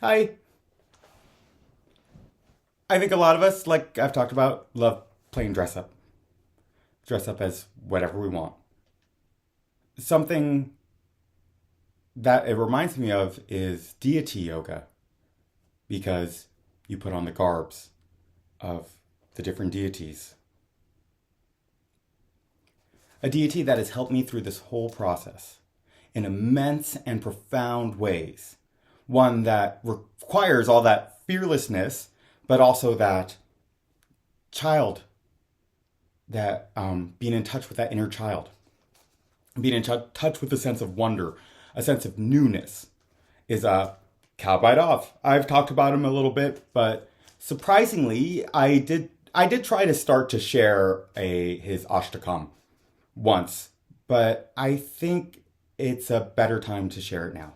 Hi. I think a lot of us, like I've talked about, love playing dress up. Dress up as whatever we want. Something that it reminds me of is deity yoga because you put on the garbs of the different deities. A deity that has helped me through this whole process in immense and profound ways. One that requires all that fearlessness, but also that child, that being in touch with that inner child, being in touch with a sense of wonder, a sense of newness, is a Kalabhairava. I've talked about him a little bit, but surprisingly, I did try to start to share a his Ashtakam once, but I think it's a better time to share it now.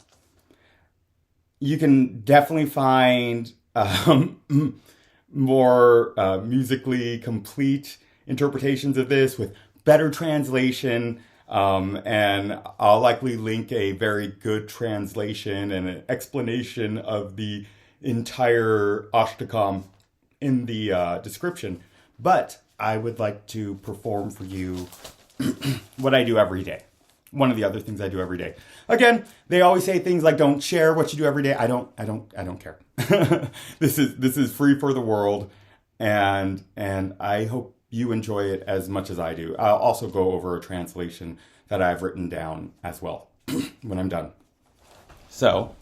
You can definitely find more musically complete interpretations of this with better translation. And I'll likely link a very good translation and an explanation of the entire Ashtakam in the description. But I would like to perform for you what I do every day. One of the other things I do every day. Again, they always say things like "Don't share what you do every day." I don't care. This is free for the world, and I hope you enjoy it as much as I do. I'll also go over a translation that I've written down as well when I'm done. So,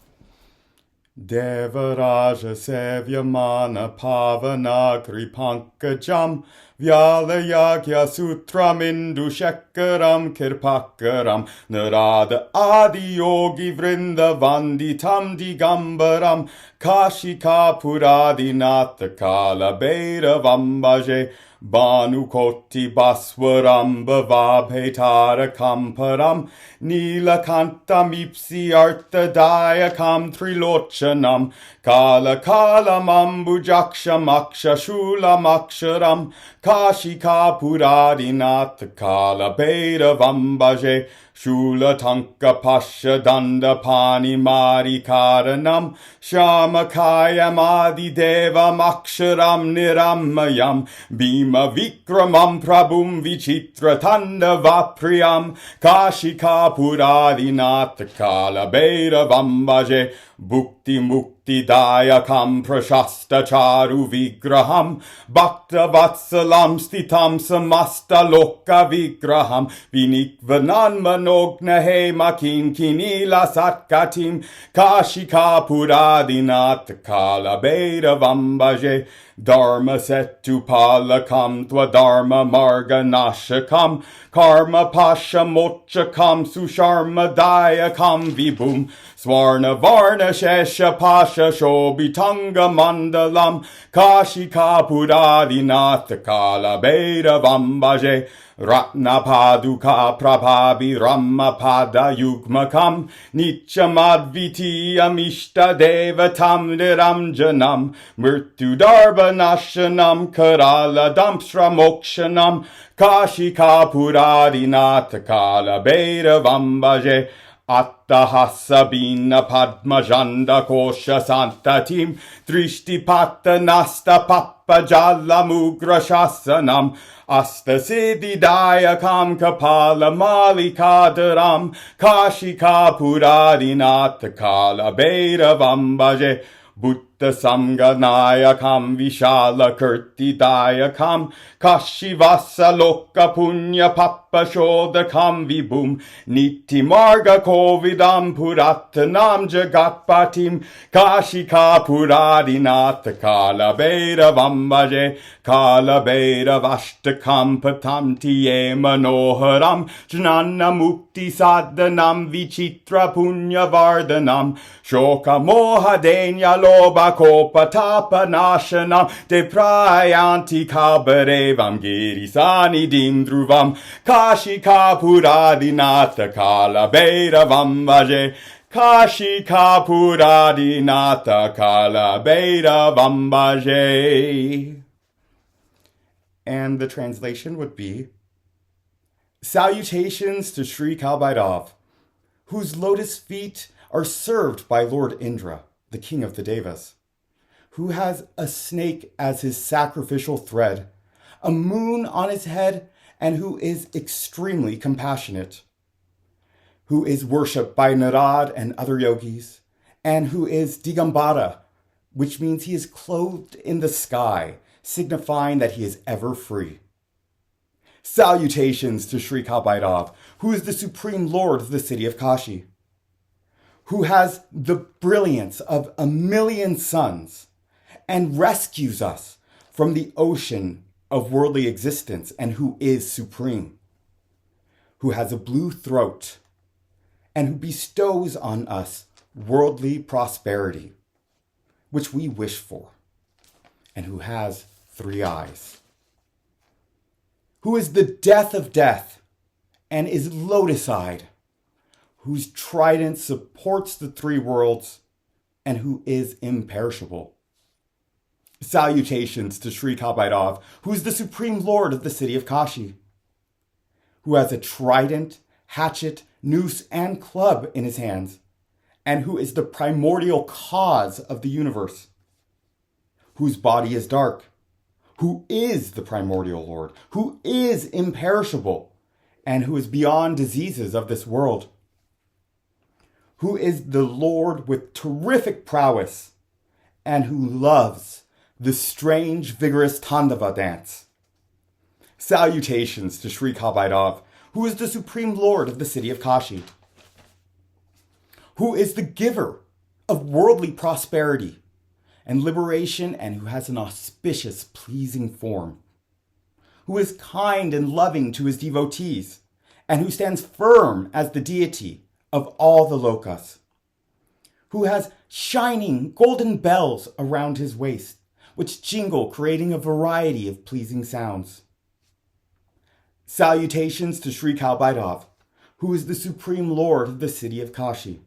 Devaraja Sevyamana Pavanagri Pankajam Vyalayagya Sutram Indu Shekaram Kirpakaram Narada Adi Yogi Vrinda Vanditam Digambaram Kashika Puradinatha Kalabhairava Ashtakam Banu Koti Baswaram Bhavabhetara Kamparam Nilakantam Ipsi Artha Dayakam Trilochanam Kala Kala Mambujaksham Aksha Shulam Aksharam Kashika Puradinatha Kalabhairava Ashtakam Shula Tanka Pasha Danda Pani Mari Karanam Shamakaya Madi Deva Maksharam Niramayam Bhima Vikramam Prabhum Vichitra Tanda Vapriyam Kashika Puradinatha Kalabhairava Ashtakam Bhukti Mukti Dayakam Prashasta Charu Vigraham Bhakta Vatsalam Stitam Samasta Loka Vigraham Vinikvanan Manogna Hema Kinkinila Satkatim Kashika Puradinatha Kalabhairava Ashtakam Dharma Setu Palakam Twa Dharma Marga Nashakam Karma Pasha Mochakam Susharma Dayakam Vibhum Swarna Varna Shesha Pasha Shobitanga Mandalam Kashika Puradinatha Kalabhairava Ashtakam Ratna Paduka Prabhabi Ramapada Yugmakam Nichamadviti Amishta Devatam Niramjanam Murtu Darba Nashanam Karala Dampsra Mokshanam Kashika Puradinatha Kalabhairava Ashtakam Attahasabina Padmajanda Kosha Santatim Drishti Patta Nasta Papa Jala Mugra Shasanam Asta Siddhi Dayakam Kapala Malikadaram Kashika Puradinatha Kalabhairava Ashtakam Bhutta Samganayakam Vishala Kirti Dayakam Kashivasa Loka Punya Papa Shodakam Vibhum Niti Marga Kovidam Puratanam Jagatpatim Kashika Puradinatha Kalabhairava Ashtakam Kalabhairava Ashtakam Patamti Manoharam Jnana Mukti Sadhanam Vichitra Punya Vardhanam Shoka Moha Denya Loba Kopa Tapa Nashanam Deprayanti Kabarevam Girisani Dindruvam Kashika Puradinatha Kalabhairava Ashtakam Kashika Puradinatha Kalabhairava Ashtakam. And the translation would be Salutations to Sri Kalabhairava, whose lotus feet are served by Lord Indra, the king of the Devas, who has a snake as his sacrificial thread, a moon on his head, and who is extremely compassionate, who is worshipped by Narad and other yogis, and who is Digambara, which means he is clothed in the sky, signifying that he is ever free. Salutations to Sri Kalabhairava, who is the supreme lord of the city of Kashi, who has the brilliance of 1,000,000 suns and rescues us from the ocean of worldly existence, and who is supreme, who has a blue throat, and who bestows on us worldly prosperity, which we wish for, and who has 3 eyes, who is the death of death, and is lotus-eyed, whose trident supports the 3 worlds, and who is imperishable. Salutations to Sri Kalabhairava, who is the supreme lord of the city of Kashi, who has a trident, hatchet, noose, and club in his hands, and who is the primordial cause of the universe, whose body is dark, who is the primordial lord, who is imperishable, and who is beyond diseases of this world, who is the lord with terrific prowess, and who loves the strange, vigorous Tandava dance. Salutations to Sri Kalabhairava, who is the supreme lord of the city of Kashi, who is the giver of worldly prosperity and liberation, and who has an auspicious, pleasing form, who is kind and loving to his devotees, and who stands firm as the deity of all the lokas, who has shining golden bells around his waist, which jingle, creating a variety of pleasing sounds. Salutations to Sri Kalabhairava, who is the supreme lord of the city of Kashi,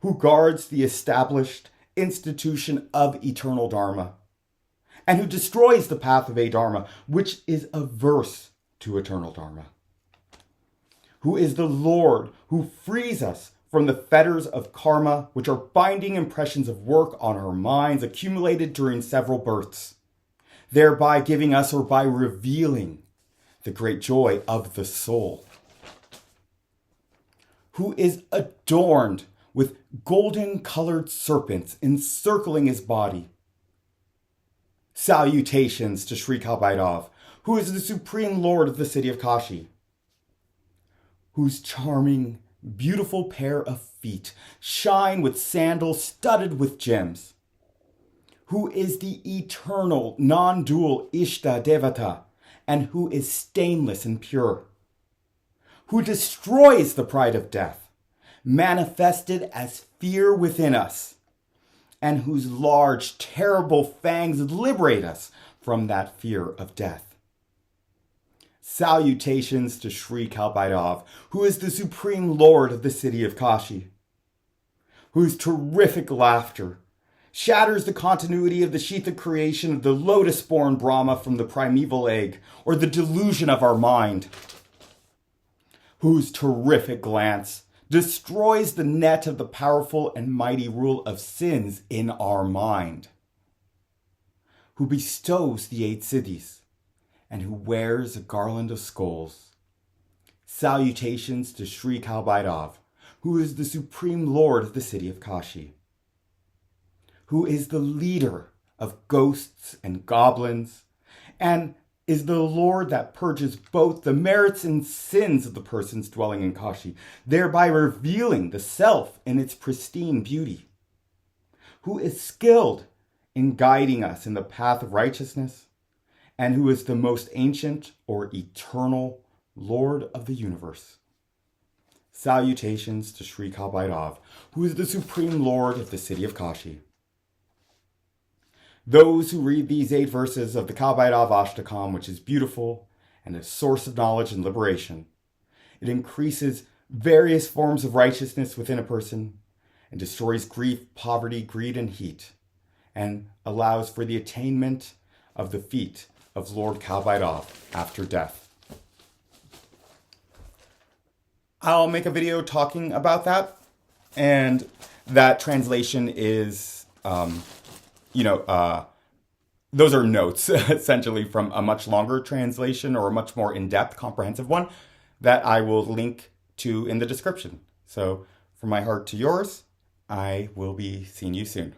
who guards the established institution of eternal dharma, and who destroys the path of adharma, which is averse to eternal dharma, who is the Lord who frees us from the fetters of karma, which are binding impressions of work on our minds accumulated during several births, thereby giving us, or by revealing, the great joy of the soul, who is adorned with golden-colored serpents encircling his body. Salutations to Sri Kalabhairava, who is the supreme lord of the city of Kashi, whose charming, beautiful pair of feet shine with sandals studded with gems, who is the eternal, non-dual Ishta Devata, and who is stainless and pure, who destroys the pride of death, manifested as fear within us, and whose large, terrible fangs liberate us from that fear of death. Salutations to Sri Kalabhairava, who is the supreme lord of the city of Kashi, whose terrific laughter shatters the continuity of the Shita creation of the lotus-born Brahma from the primeval egg, or the delusion of our mind, whose terrific glance destroys the net of the powerful and mighty rule of sins in our mind, who bestows the 8 siddhis, and who wears a garland of skulls. Salutations to Sri Kalabhairava, who is the supreme lord of the city of Kashi, who is the leader of ghosts and goblins, and is the lord that purges both the merits and sins of the persons dwelling in Kashi, thereby revealing the self in its pristine beauty, who is skilled in guiding us in the path of righteousness, and who is the most ancient or eternal Lord of the universe. Salutations to Sri Kalabhairava, who is the supreme Lord of the city of Kashi. Those who read these 8 verses of the Kalabhairava Ashtakam, which is beautiful and a source of knowledge and liberation, it increases various forms of righteousness within a person and destroys grief, poverty, greed, and heat, and allows for the attainment of the feet of Lord Kalabhairava after death. I'll make a video talking about that, and that translation is, you know, those are notes essentially from a much longer translation or a much more in-depth, comprehensive one that I will link to in the description. So from my heart to yours, I will be seeing you soon.